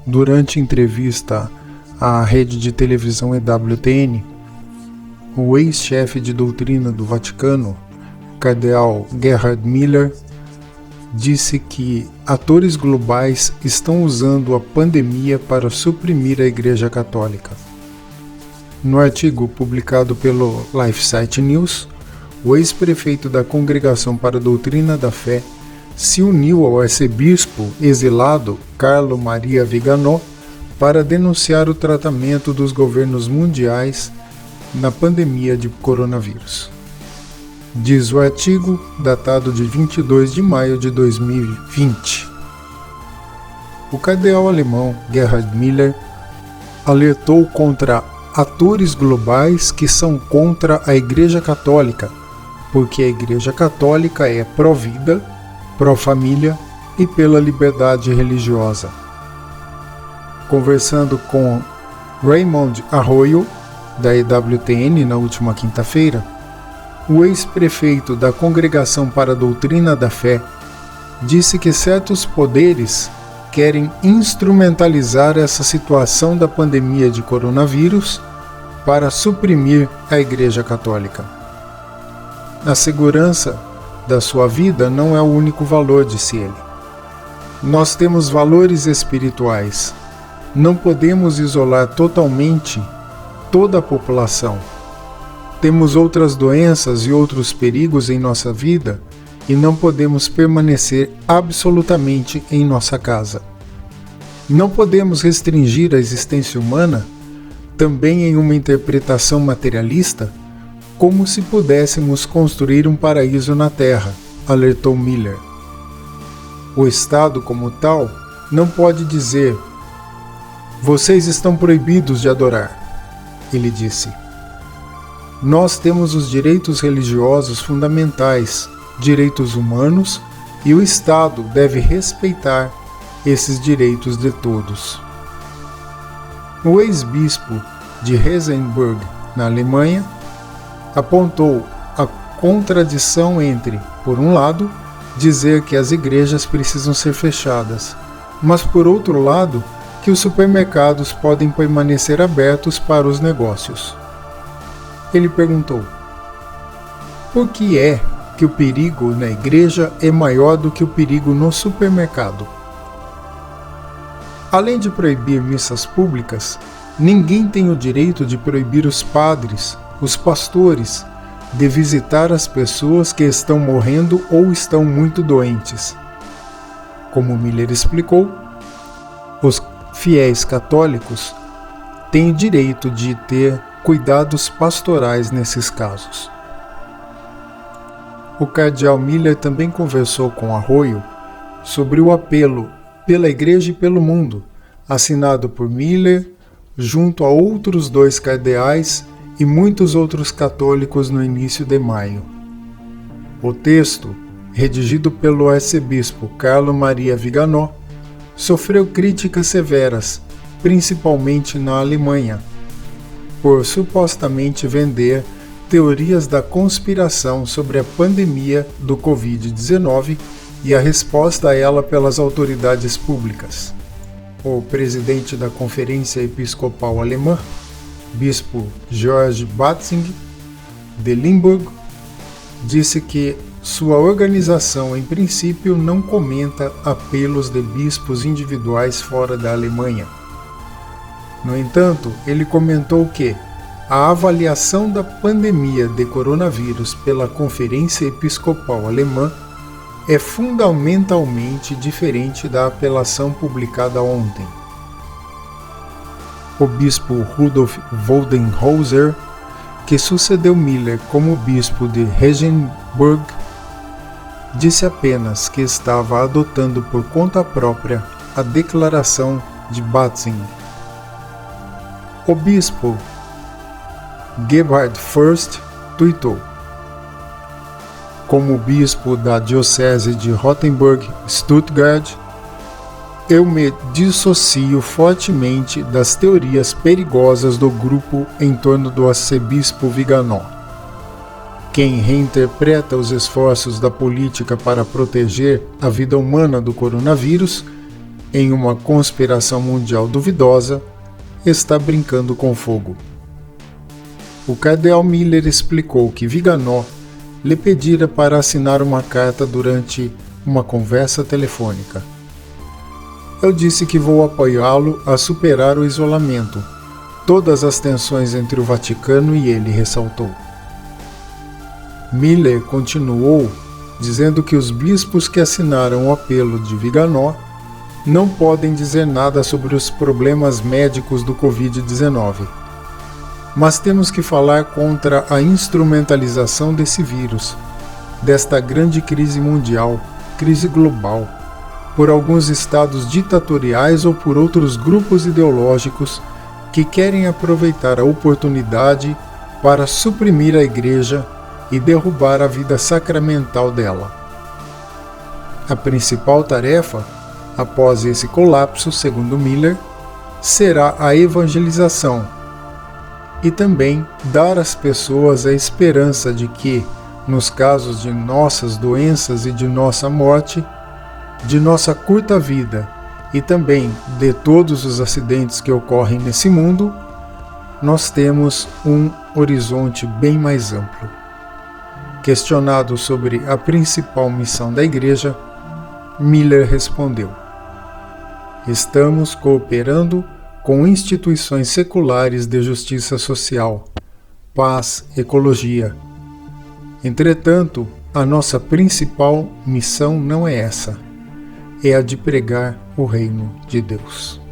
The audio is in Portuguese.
durante entrevista à rede de televisão EWTN, o ex-chefe de doutrina do Vaticano, cardeal Gerhard Müller, disse que atores globais estão usando a pandemia para suprimir a Igreja Católica. No artigo publicado pelo LifeSite News, o ex-prefeito da Congregação para a Doutrina da Fé se uniu ao arcebispo exilado Carlo Maria Viganò para denunciar o tratamento dos governos mundiais na pandemia de coronavírus. Diz o artigo, datado de 22 de maio de 2020. O cardeal alemão Gerhard Müller alertou contra atores globais que são contra a Igreja Católica, porque a Igreja Católica é pró-vida, pró-família e pela liberdade religiosa. Conversando com Raymond Arroyo, da EWTN, na última quinta-feira, o ex-prefeito da Congregação para a Doutrina da Fé disse que certos poderes querem instrumentalizar essa situação da pandemia de coronavírus para suprimir a Igreja Católica. A segurança da sua vida não é o único valor, disse ele. Nós temos valores espirituais. Não podemos isolar totalmente toda a população. Temos outras doenças e outros perigos em nossa vida e não podemos permanecer absolutamente em nossa casa. Não podemos restringir a existência humana também em uma interpretação materialista, como se pudéssemos construir um paraíso na Terra, alertou Müller. O Estado, como tal, não pode dizer: vocês estão proibidos de adorar, ele disse. Nós temos os direitos religiosos fundamentais, direitos humanos, e o Estado deve respeitar esses direitos de todos. O ex-bispo de Regensburg, na Alemanha, apontou a contradição entre, por um lado, dizer que as igrejas precisam ser fechadas, mas, por outro lado, que os supermercados podem permanecer abertos para os negócios. Ele perguntou: por que é que o perigo na igreja é maior do que o perigo no supermercado? Além de proibir missas públicas, ninguém tem o direito de proibir os padres, os pastores, de visitar as pessoas que estão morrendo ou estão muito doentes. Como Müller explicou, os fiéis católicos têm o direito de ter cuidados pastorais nesses casos. O cardeal Müller também conversou com Arroyo sobre o apelo pela Igreja e pelo mundo, assinado por Müller, junto a outros 2 cardeais e muitos outros católicos no início de maio. O texto, redigido pelo arcebispo Carlo Maria Viganò, sofreu críticas severas, principalmente na Alemanha, por supostamente vender teorias da conspiração sobre a pandemia do Covid-19 e a resposta a ela pelas autoridades públicas. O presidente da Conferência Episcopal Alemã, bispo Georg Batzing, de Limburg, disse que sua organização, em princípio, não comenta apelos de bispos individuais fora da Alemanha. No entanto, ele comentou que a avaliação da pandemia de coronavírus pela Conferência Episcopal Alemã é fundamentalmente diferente da apelação publicada ontem. O bispo Rudolf Woldenhauser, que sucedeu Müller como bispo de Regensburg, disse apenas que estava adotando por conta própria a declaração de Batzing. O bispo Gebhard Fürst tuitou: como bispo da diocese de Rothenburg-Stuttgart, eu me dissocio fortemente das teorias perigosas do grupo em torno do arcebispo Viganò. Quem reinterpreta os esforços da política para proteger a vida humana do coronavírus em uma conspiração mundial duvidosa, está brincando com fogo. O cardeal Miller explicou que Viganò lhe pedira para assinar uma carta durante uma conversa telefônica. Eu disse que vou apoiá-lo a superar o isolamento, todas as tensões entre o Vaticano e ele, ressaltou. Miller continuou dizendo que os bispos que assinaram o apelo de Viganò não podem dizer nada sobre os problemas médicos do Covid-19. Mas temos que falar contra a instrumentalização desse vírus, desta grande crise mundial, crise global, por alguns estados ditatoriais ou por outros grupos ideológicos que querem aproveitar a oportunidade para suprimir a Igreja e derrubar a vida sacramental dela. A principal tarefa, após esse colapso, segundo Miller, será a evangelização e também dar às pessoas a esperança de que, nos casos de nossas doenças e de nossa morte, de nossa curta vida e também de todos os acidentes que ocorrem nesse mundo, nós temos um horizonte bem mais amplo. Questionado sobre a principal missão da Igreja, Miller respondeu: estamos cooperando com instituições seculares de justiça social, paz, ecologia. Entretanto, a nossa principal missão não é essa, é a de pregar o reino de Deus.